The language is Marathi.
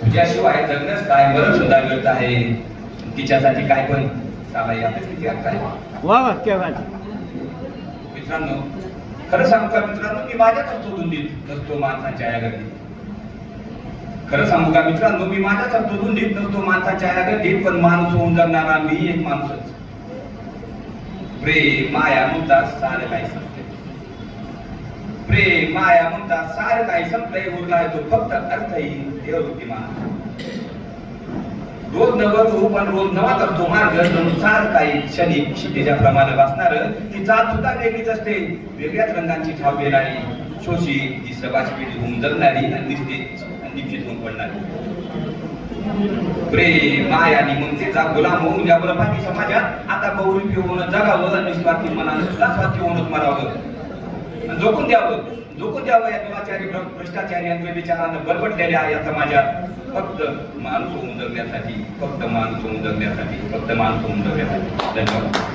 तुझ्याशिवाय जगणंच काय बरं सुद्धा व्यर्थ आहे. तिच्यासाठी काय पण साला यातच किती अर्थ आहे. वा वा क्या बात. मित्रांनो, खरं सांगू का मित्रांनो, मी माझ्याच धुंदीत नसतो माणसाच्या या गर्दीत. खरं सांगू का मित्रांनो, मी माझ्याच धुंदीत नसतो माणसाच्या या गर्दीत, पण माणूस होऊन जगणारा मी एक माणूसच. प्रेम माया मुद्दा सारं काही संपते. प्रेम माया मुद्दा सारं काही संपलंय. उरलाय तो फक्त अर्थही देवरूपीमान. रोज नवं तू पण रोज नवा करतो मार्ग. सार काही क्षणिक क्षितिजाप्रमाणे वाचणार. ती जात सुद्धा वेगळीच असते, वेगळ्याच रंगांची ठाव घेणारी, शोषित ती सभासपीडी होऊन जगणारी आणि निश्चित होऊन पडणारी. प्रेम मायानी ममतेचा गुलाम होऊन या बलपाती समाजात आता बहुरूपी होऊन जगावं. निस्वार्थी मनानं सुद्धा स्वार्थी होऊनच मरावं. झोकून द्यावं या दुराचारी भ्रष्टाचारी आणि विचारानं बरबटलेल्या या समाजात फक्त माणूस होऊन जगण्यासाठी, फक्त माणूस होऊन जगण्यासाठी, फक्त माणूस होऊन जगण्यासाठी. धन्यवाद.